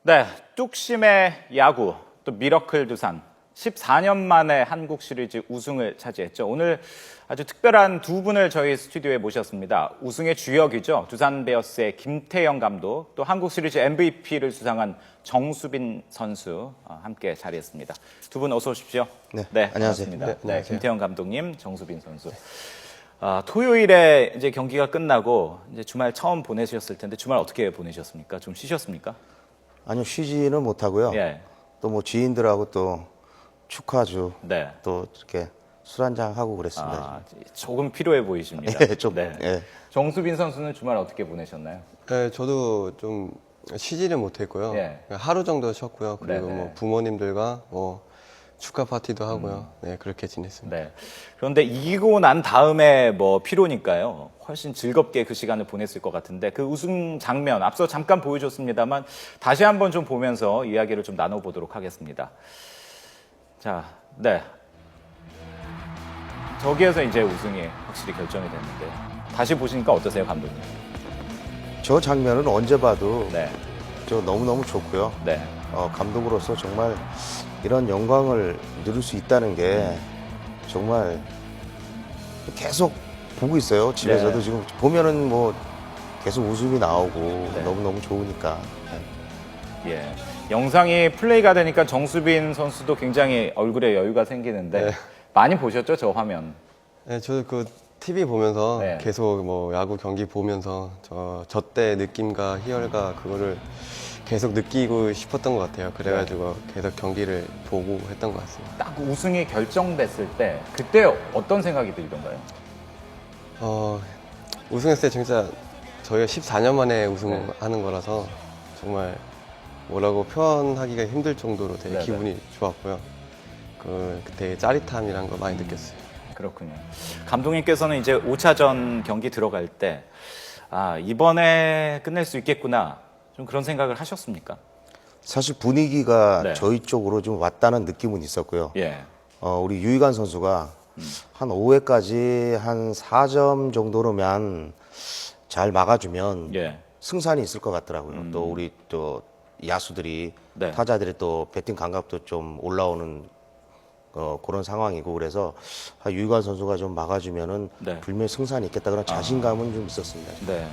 네, 뚝심의 야구, 또 미러클 두산. 14년 만에 한국 시리즈 우승을 차지했죠. 오늘 아주 특별한 두 분을 저희 스튜디오에 모셨습니다. 우승의 주역이죠. 두산 베어스의 김태형 감독, 또 한국 시리즈 MVP를 수상한 정수빈 선수 함께 자리했습니다. 두 분 어서 오십시오. 네, 안녕하세요. 반갑습니다. 네, 김태형 감독님, 정수빈 선수. 토요일에 이제 경기가 끝나고 이제 주말 처음 보내셨을 텐데 주말 어떻게 보내셨습니까? 좀 쉬셨습니까? 아니요, 쉬지는 못하고요. 예. 또 뭐 지인들하고 또 축하주 네. 또 이렇게 술 한잔 하고 그랬습니다. 조금 피로해 보이십니다. 예, 좀, 네. 예. 정수빈 선수는 주말 어떻게 보내셨나요? 네, 저도 좀 쉬지는 못했고요. 예. 하루 정도 쉬었고요. 그리고 네네. 뭐 부모님들과 뭐 축하 파티도 하고요. 네, 그렇게 지냈습니다. 네. 그런데 이기고 난 다음에 뭐 피로니까요. 훨씬 즐겁게 그 시간을 보냈을 것 같은데 그 우승 장면 앞서 잠깐 보여줬습니다만 다시 한번 좀 보면서 이야기를 좀 나눠보도록 하겠습니다. 자, 네. 저기에서 이제 우승이 확실히 결정이 됐는데 다시 보시니까 어떠세요, 감독님? 저 장면은 언제 봐도 네. 저 너무너무 좋고요. 네. 감독으로서 정말 이런 영광을 누릴 수 있다는 게 정말 계속 보고 있어요. 집에서도 네. 지금 보면은 뭐 계속 웃음이 나오고 네. 너무너무 좋으니까. 예. 영상이 플레이가 되니까 정수빈 선수도 굉장히 얼굴에 여유가 생기는데 네. 많이 보셨죠, 저 화면? 네, 저도 그 TV 보면서 네. 계속 뭐 야구 경기 보면서 저 때 느낌과 희열과 그거를 계속 느끼고 싶었던 것 같아요. 그래가지고 계속 경기를 보고 했던 것 같습니다. 딱 우승이 결정됐을 때 그때 어떤 생각이 들던가요? 우승했을 때 진짜 저희가 14년 만에 우승하는 거라서 정말 뭐라고 표현하기가 힘들 정도로 되게 네네. 기분이 좋았고요. 그때 짜릿함이란 거 많이 느꼈어요. 그렇군요. 감독님께서는 이제 5차전 경기 들어갈 때 이번에 끝낼 수 있겠구나 좀 그런 생각을 하셨습니까? 사실 분위기가 네. 저희 쪽으로 좀 왔다는 느낌은 있었고요. 예. 우리 유희관 선수가 한 5회까지 한 4점 정도로만 잘 막아주면 예. 승산이 있을 것 같더라고요. 또 우리 또 야수들이 네. 타자들이 또 배팅 감각도 좀 올라오는 그런 상황이고 그래서 유희관 선수가 좀 막아주면은 네. 분명히 승산이 있겠다 그런 자신감은 좀 있었습니다. 네.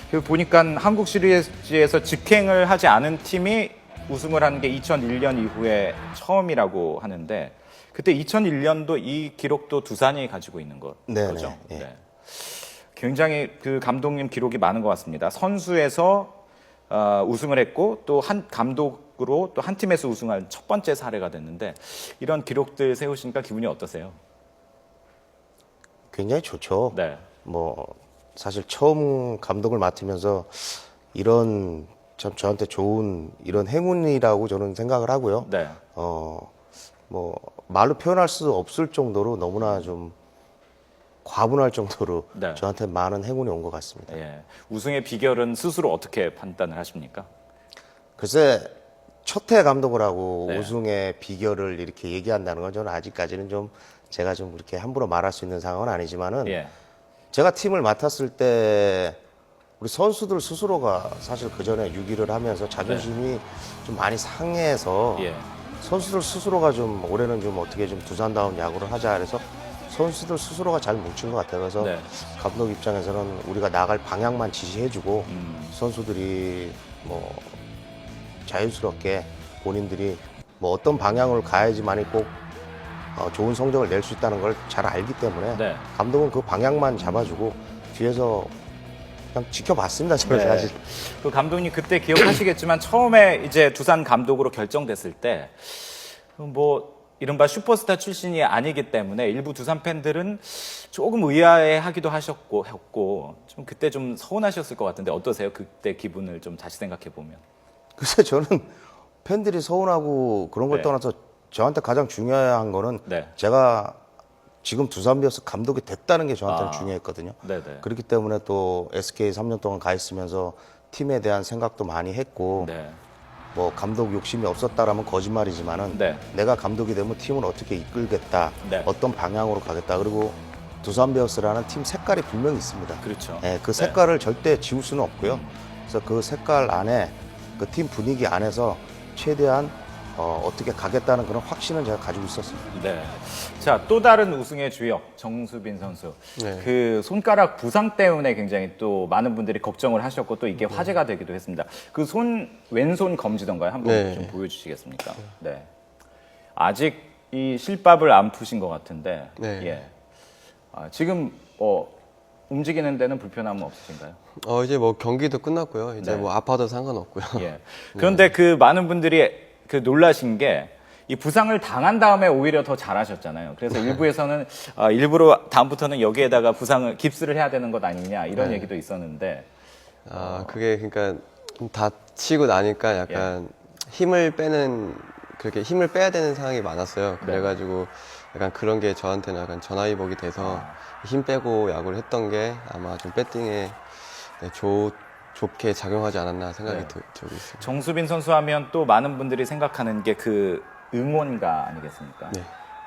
그리고 보니까 한국 시리즈에서 직행을 하지 않은 팀이 우승을 한 게 2001년 이후에 처음이라고 하는데 그때 2001년도 이 기록도 두산이 가지고 있는 네네, 거죠. 예. 네. 굉장히 그 감독님 기록이 많은 것 같습니다. 선수에서 우승을 했고 또 한 감독으로 또 한 팀에서 우승한 첫 번째 사례가 됐는데 이런 기록들 세우시니까 기분이 어떠세요? 굉장히 좋죠. 네. 뭐 사실 처음 감독을 맡으면서 이런 참 저한테 좋은 이런 행운이라고 저는 생각을 하고요. 네. 뭐 말로 표현할 수 없을 정도로 너무나 좀 과분할 정도로 네. 저한테 많은 행운이 온 것 같습니다. 예. 우승의 비결은 스스로 어떻게 판단을 하십니까? 글쎄 첫해 감독을 하고 네. 우승의 비결을 이렇게 얘기한다는 건 저는 아직까지는 좀 제가 좀 이렇게 함부로 말할 수 있는 상황은 아니지만은 예. 제가 팀을 맡았을 때 우리 선수들 스스로가 사실 그 전에 6위를 하면서 자존심이 좀 많이 상해서 예. 선수들 스스로가 좀 올해는 좀 어떻게 좀 두산다운 야구를 하자 그래서 선수들 스스로가 잘 뭉친 것 같아요. 그래서 네. 감독 입장에서는 우리가 나갈 방향만 지시해주고 음. 선수들이 뭐 자유스럽게 본인들이 뭐 어떤 방향으로 가야지만이 꼭 좋은 성적을 낼 수 있다는 걸 잘 알기 때문에 네. 감독은 그 방향만 잡아주고 뒤에서 그냥 지켜봤습니다. 저는 네. 사실. 그 감독님 그때 기억하시겠지만 처음에 이제 두산 감독으로 결정됐을 때 뭐 이른바 슈퍼스타 출신이 아니기 때문에 일부 두산 팬들은 조금 의아해하기도 했고 좀 그때 좀 서운하셨을 것 같은데 어떠세요? 그때 기분을 좀 다시 생각해 보면. 글쎄 저는 팬들이 서운하고 그런 걸 네. 떠나서 저한테 가장 중요한 거는 네. 제가 지금 두산 베어스 감독이 됐다는 게 저한테는 중요했거든요. 네네. 그렇기 때문에 또 SK 3년 동안 가 있으면서 팀에 대한 생각도 많이 했고 네. 뭐 감독 욕심이 없었다라면 거짓말이지만은 네. 내가 감독이 되면 팀을 어떻게 이끌겠다, 네. 어떤 방향으로 가겠다. 그리고 두산 베어스라는 팀 색깔이 분명히 있습니다. 그렇죠. 예, 그 네. 색깔을 절대 지울 수는 없고요. 그래서 그 색깔 안에 그 팀 분위기 안에서 최대한 어떻게 가겠다는 그런 확신을 제가 가지고 있었습니다. 네. 자, 또 다른 우승의 주역 정수빈 선수. 네. 그 손가락 부상 때문에 굉장히 또 많은 분들이 걱정을 하셨고 또 이게 화제가 되기도 했습니다. 그 왼손 검지던가요? 한번 네. 좀 보여주시겠습니까? 네. 아직 이 실밥을 안 푸신 것 같은데. 네. 예. 지금 움직이는 데는 불편함은 없으신가요? 이제 뭐 경기도 끝났고요. 이제 네. 뭐 아파도 상관없고요. 예. 그런데 그 많은 분들이 그 놀라신 게 이 부상을 당한 다음에 오히려 더 잘하셨잖아요. 그래서 일부에서는 일부러 다음부터는 여기에다가 깁스를 해야 되는 것 아니냐 이런 네. 얘기도 있었는데. 그게 그러니까 다치고 나니까 약간 그렇게 힘을 빼야 되는 상황이 많았어요. 그래가지고 약간 그런 게 저한테는 약간 전화위복이 돼서 힘 빼고 야구를 했던 게 아마 좀 배팅에 좋게 작용하지 않았나 생각이 네. 들고 있습니다. 정수빈 선수 하면 또 많은 분들이 생각하는 게 그 응원가 아니겠습니까? 네.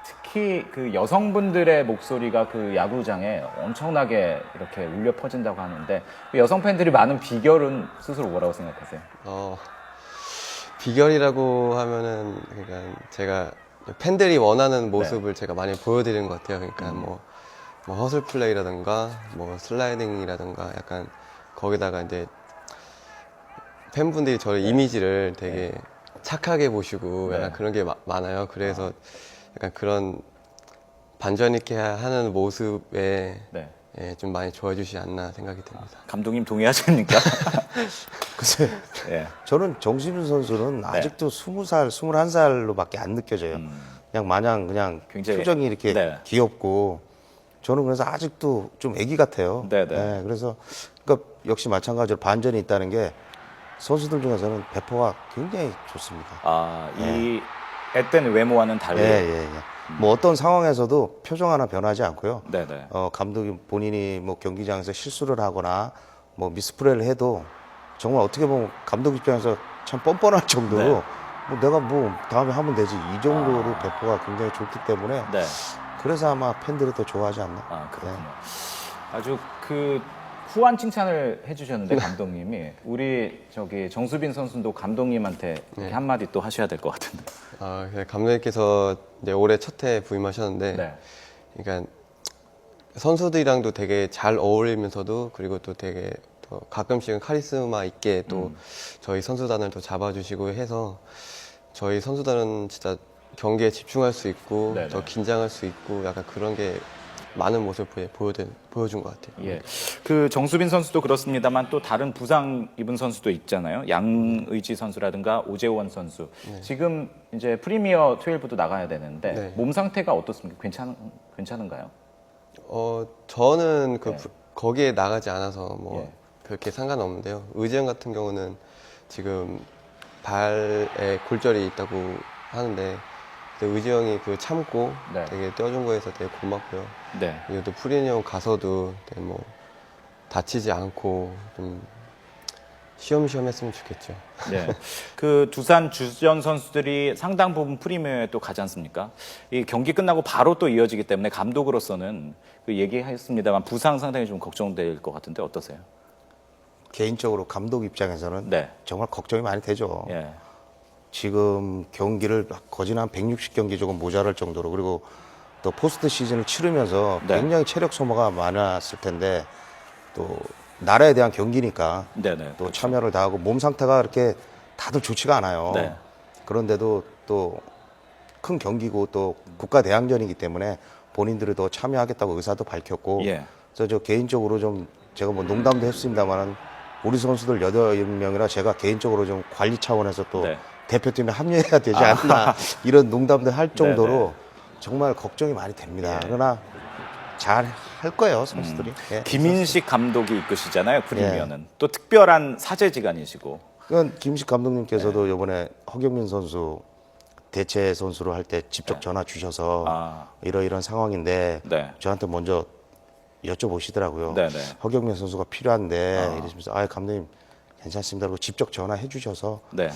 특히 그 여성분들의 목소리가 그 야구장에 엄청나게 이렇게 울려 퍼진다고 하는데 그 여성 팬들이 많은 비결은 스스로 뭐라고 생각하세요? 비결이라고 하면은 그러니까 제가 팬들이 원하는 모습을 제가 많이 보여드리는 것 같아요. 그러니까 뭐 허슬 플레이라든가 뭐 슬라이딩이라든가 약간 거기다가 이제 팬분들이 저의 이미지를 되게 착하게 보시고 약간 그런 게 많아요. 그래서 약간 그런 반전 있게 하는 모습에 네. 예, 좀 많이 좋아해 주시지 않나 생각이 듭니다. 감독님 동의하십니까? 글쎄, 예. 저는 정수빈 선수는 아직도 20살, 21살로밖에 안 느껴져요. 그냥 마냥 그냥 굉장히- 표정이 이렇게 네. 귀엽고 저는 그래서 아직도 좀 애기 같아요. 네네. 그래서 그러니까 역시 마찬가지로 반전이 있다는 게 선수들 중에서는 배포가 굉장히 좋습니다. 이 앳된 외모와는 달리. 뭐 어떤 상황에서도 표정 하나 변하지 않고요. 네네. 감독이 본인이 뭐 경기장에서 실수를 하거나 뭐 미스플레이를 해도 정말 어떻게 보면 감독 입장에서 참 뻔뻔할 정도로 네. 뭐 내가 뭐 다음에 하면 되지 이 정도로 배포가 굉장히 좋기 때문에 네. 그래서 아마 팬들이 더 좋아하지 않나. 그렇군요. 아주 그 후한 칭찬을 해주셨는데 감독님이 우리 정수빈 선수도 감독님한테 이렇게 한마디 또 하셔야 될 것 같은데. 그냥 감독님께서 이제 올해 첫 해 부임하셨는데, 네. 그러니까 선수들이랑도 되게 잘 어울리면서도 그리고 또 되게 또 가끔씩은 카리스마 있게 또 저희 선수단을 또 잡아주시고 해서 저희 선수단은 진짜 경기에 집중할 수 있고 네네. 더 긴장할 수 있고 약간 그런 게 많은 모습을 보여준 것 같아요. 예. 그 정수빈 선수도 그렇습니다만 또 다른 부상 입은 선수도 있잖아요. 양의지 선수라든가 오재원 선수. 지금 이제 프리미어 12도 나가야 되는데 네. 몸 상태가 어떻습니까? 괜찮은가요? 저는 네. 거기에 나가지 않아서 뭐 예. 그렇게 상관없는데요. 의지영 같은 경우는 지금 발에 골절이 있다고 하는데 의지영이 참고 네. 되게 떼어준 거에서 되게 고맙고요. 네. 그리고 또 프리미엄 가서도 되게 뭐 다치지 않고 좀 쉬엄쉬엄 했으면 좋겠죠. 네. 그 두산 주전 선수들이 상당 부분 프리미어에 또 가지 않습니까? 이 경기 끝나고 바로 또 이어지기 때문에 감독으로서는 그 얘기했습니다만 부상 상당히 좀 걱정될 것 같은데 어떠세요? 개인적으로 감독 입장에서는 네. 정말 걱정이 많이 되죠. 예. 지금 경기를 거진 한 160경기 조금 모자랄 정도로 그리고 또 포스트 시즌을 치르면서 네. 굉장히 체력 소모가 많았을 텐데 또 나라에 대한 경기니까 네네. 또 참여를 다하고 몸 상태가 그렇게 다들 좋지가 않아요. 네. 그런데도 또 큰 경기고 또 국가 대항전이기 때문에 본인들이 더 참여하겠다고 의사도 밝혔고 예. 그래서 저 개인적으로 좀 제가 뭐 농담도 했습니다만은 우리 선수들 8명이라 제가 개인적으로 좀 관리 차원에서 또 네. 대표팀에 합류해야 되지 않나 이런 농담도 할 정도로 네네. 정말 걱정이 많이 됩니다. 예. 그러나 잘 할 거예요, 선수들이. 예. 김인식 감독이 이끄시잖아요, 프리미어는. 또 특별한 사제지간이시고. 그건 김식 감독님께서도 이번에 허경민 선수 대체 선수로 할 때 직접 전화 주셔서 이러이런 상황인데 네. 저한테 먼저 여쭤보시더라고요. 네네. 허경민 선수가 필요한데 이러시면서 감독님 괜찮습니다. 그리고 직접 전화해 주셔서 네.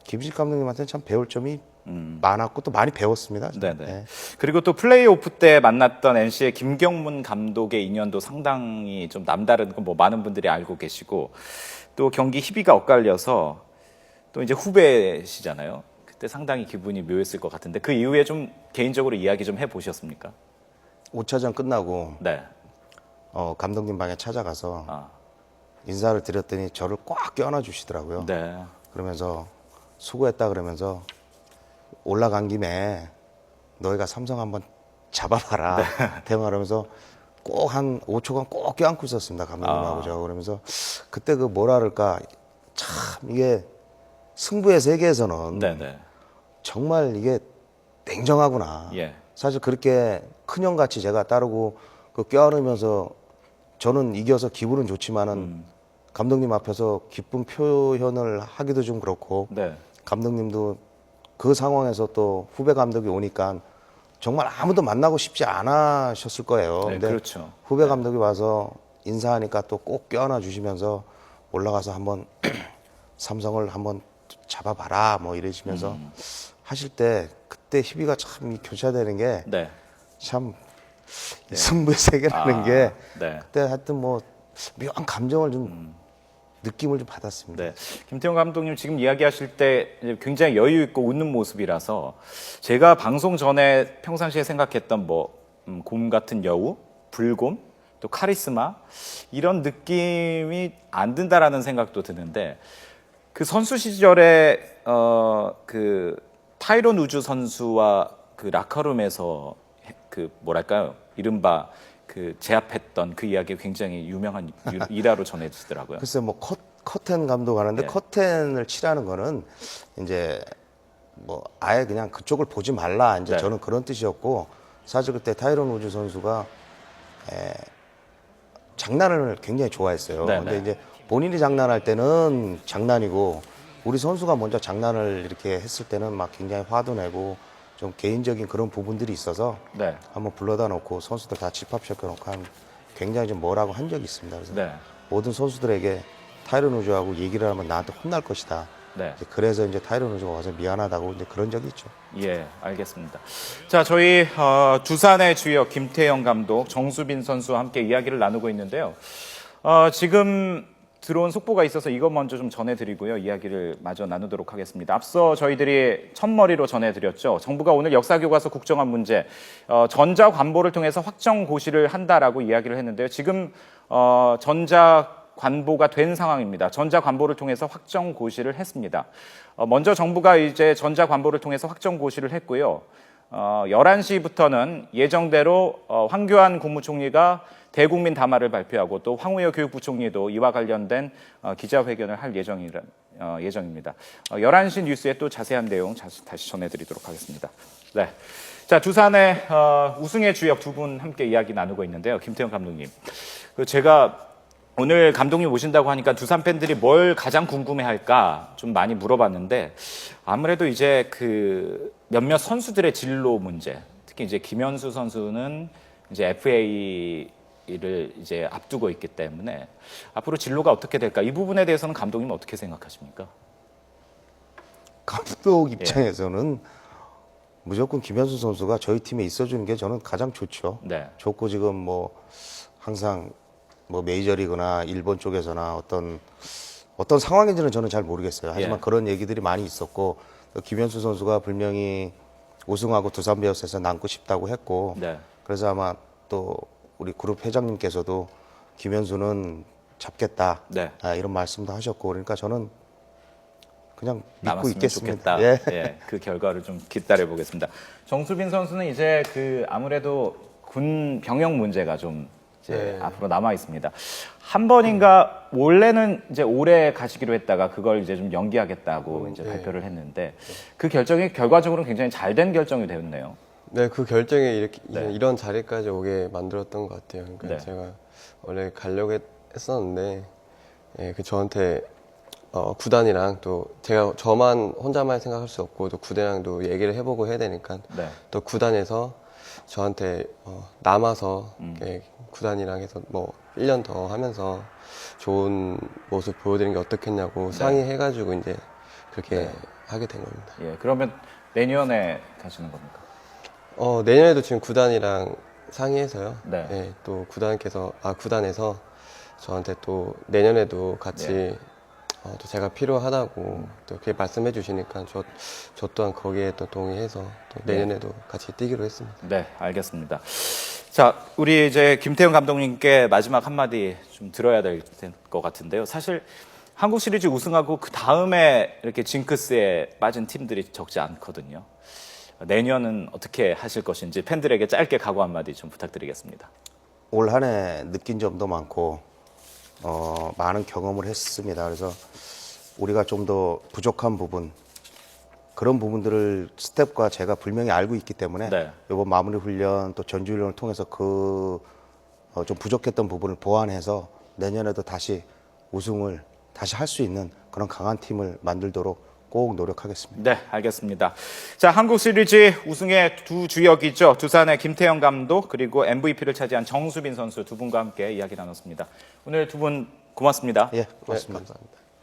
김식 감독님한테는 참 배울 점이 많았고 또 많이 배웠습니다. 저는. 네네. 네. 그리고 또 플레이오프 때 만났던 NC의 김경문 감독의 인연도 상당히 좀 남다른 거 뭐 많은 분들이 알고 계시고 또 경기 희비가 엇갈려서 또 이제 후배시잖아요. 그때 상당히 기분이 묘했을 것 같은데 그 이후에 좀 개인적으로 이야기 좀 해보셨습니까? 5차전 끝나고 네. 감독님 방에 찾아가서 아, 인사를 드렸더니 저를 꽉 껴안아 주시더라고요. 네. 그러면서 수고했다 그러면서 올라간 김에 너희가 삼성 한번 잡아봐라. 대말하면서 꼭 한 5초간 꼭 껴안고 있었습니다. 감독님하고 저. 그러면서 그때 그 뭐라 그럴까 참 이게 승부의 세계에서는 네네. 정말 이게 냉정하구나. 예. 사실 그렇게 큰형같이 제가 따르고 그 껴안으면서 저는 이겨서 기분은 좋지만은 감독님 앞에서 기쁜 표현을 하기도 좀 그렇고 네. 감독님도 그 상황에서 또 후배 감독이 오니까 정말 아무도 만나고 싶지 않으셨을 거예요. 네, 근데 그렇죠. 후배 감독이 와서 인사하니까 또 꼭 껴안아 주시면서 올라가서 한번 삼성을 한번 잡아봐라 뭐 이러시면서 하실 때 그때 희비가 참 교차되는 게 네. 참 승부의 세계라는 게 네. 그때 하여튼 뭐 묘한 감정을 좀 느낌을 좀 받았습니다. 네. 김태형 감독님 지금 이야기하실 때 이제 굉장히 여유 있고 웃는 모습이라서 제가 방송 전에 평상시에 생각했던 곰 같은 여우, 불곰, 또 카리스마 이런 느낌이 안 든다라는 생각도 드는데 그 선수 시절에 그 타이론 우즈 선수와 그 라커룸에서 그 뭐랄까요 이른바 그 제압했던 그 이야기 굉장히 유명한 일화로 전해지더라고요. 글쎄 뭐 커튼 감독 하는데 예. 커튼을 칠하는 거는 이제 뭐 아예 그냥 그쪽을 보지 말라 이제 네. 저는 그런 뜻이었고 사실 그때 타이론 우즈 선수가 장난을 굉장히 좋아했어요. 네, 근데 네. 이제 본인이 장난할 때는 장난이고 우리 선수가 먼저 장난을 이렇게 했을 때는 막 굉장히 화도 내고 좀 개인적인 그런 부분들이 있어서 네. 한번 불러다 놓고 선수들 다 집합시켜놓고 한 굉장히 좀 뭐라고 한 적이 있습니다. 그래서 네. 모든 선수들에게 타이론 우즈하고 얘기를 하면 나한테 혼날 것이다. 네. 이제 그래서 이제 타이론 우즈가 와서 미안하다고 이제 그런 적이 있죠. 예, 알겠습니다. 자, 저희 두산의 주역 김태형 감독, 정수빈 선수와 함께 이야기를 나누고 있는데요. 지금 들어온 속보가 있어서 이것 먼저 좀 전해드리고요. 이야기를 마저 나누도록 하겠습니다. 앞서 저희들이 첫머리로 전해드렸죠. 정부가 오늘 역사교과서 국정화 문제, 전자관보를 통해서 확정 고시를 한다라고 이야기를 했는데요. 지금 전자관보가 된 상황입니다. 전자관보를 통해서 확정 고시를 했습니다. 먼저 정부가 이제 전자관보를 통해서 확정 고시를 했고요. 11시부터는 예정대로 황교안 국무총리가 대국민 담화를 발표하고 또 황우여 교육부총리도 이와 관련된 기자회견을 할 예정입니다. 11시 뉴스에 또 자세한 내용 다시 전해드리도록 하겠습니다. 네. 자, 두산의 우승의 주역 두 분 함께 이야기 나누고 있는데요. 김태형 감독님. 제가 오늘 감독님 오신다고 하니까 두산 팬들이 뭘 가장 궁금해할까 좀 많이 물어봤는데 아무래도 이제 그 몇몇 선수들의 진로 문제, 특히 이제 김현수 선수는 이제 FA를 이제 앞두고 있기 때문에 앞으로 진로가 어떻게 될까 이 부분에 대해서는 감독님 어떻게 생각하십니까? 감독 입장에서는 무조건 김현수 선수가 저희 팀에 있어주는 게 저는 가장 좋죠. 네. 좋고 지금 뭐 항상 뭐 메이저리그나 일본 쪽에서나 어떤 상황인지는 저는 잘 모르겠어요. 하지만 예. 그런 얘기들이 많이 있었고 또 김현수 선수가 분명히 우승하고 두산 베어스에서 남고 싶다고 했고 네. 그래서 아마 또 우리 그룹 회장님께서도 김현수는 잡겠다 네. 이런 말씀도 하셨고 그러니까 저는 그냥 믿고 남았으면 있겠습니다. 좋겠다. 예. 예, 그 결과를 좀 기다려 보겠습니다. 정수빈 선수는 이제 그 아무래도 군 병역 문제가 좀 이제 앞으로 남아 있습니다. 한 번인가 원래는 이제 올해 가시기로 했다가 그걸 이제 좀 연기하겠다고 이제 발표를 했는데 그 결정이 결과적으로는 굉장히 잘 된 결정이 되었네요. 네, 그 결정에 이렇게 네. 이런 자리까지 오게 만들었던 것 같아요. 그러니까 네. 제가 원래 가려고 했었는데, 예, 그 저한테 구단이랑 또 제가 저만 혼자만 생각할 수 없고 또 구단이랑도 얘기를 해보고 해야 되니까 네. 또 구단에서 저한테 남아서 이렇게 구단이랑 해서 뭐 1년 더 하면서 좋은 모습 보여드리는 게 어떻겠냐고 상의해가지고 이제 그렇게 하게 된 겁니다. 예, 그러면 내년에 가시는 겁니까? 내년에도 지금 구단이랑 상의해서요. 네. 네, 또 구단에서 저한테 또 내년에도 같이 또 제가 필요하다고 또 그렇게 말씀해 주시니까 저 또한 거기에 또 동의해서 또 내년에도 같이 뛰기로 했습니다. 네, 알겠습니다. 자, 우리 이제 김태형 감독님께 마지막 한마디 좀 들어야 될 것 같은데요. 사실 한국 시리즈 우승하고 그 다음에 이렇게 징크스에 빠진 팀들이 적지 않거든요. 내년은 어떻게 하실 것인지 팬들에게 짧게 각오 한마디 좀 부탁드리겠습니다. 올 한 해 느낀 점도 많고 많은 경험을 했습니다. 그래서 우리가 좀 더 부족한 부분 그런 부분들을 스텝과 제가 분명히 알고 있기 때문에 네. 이번 마무리 훈련 또 전주 훈련을 통해서 좀 부족했던 부분을 보완해서 내년에도 다시 우승을 다시 할 수 있는 그런 강한 팀을 만들도록 꼭 노력하겠습니다. 네, 알겠습니다. 자, 한국 시리즈 우승의 두 주역이죠. 두산의 김태형 감독 그리고 MVP를 차지한 정수빈 선수 두 분과 함께 이야기 나눴습니다. 오늘 두 분 고맙습니다. 예, 고맙습니다. 네, 감사합니다.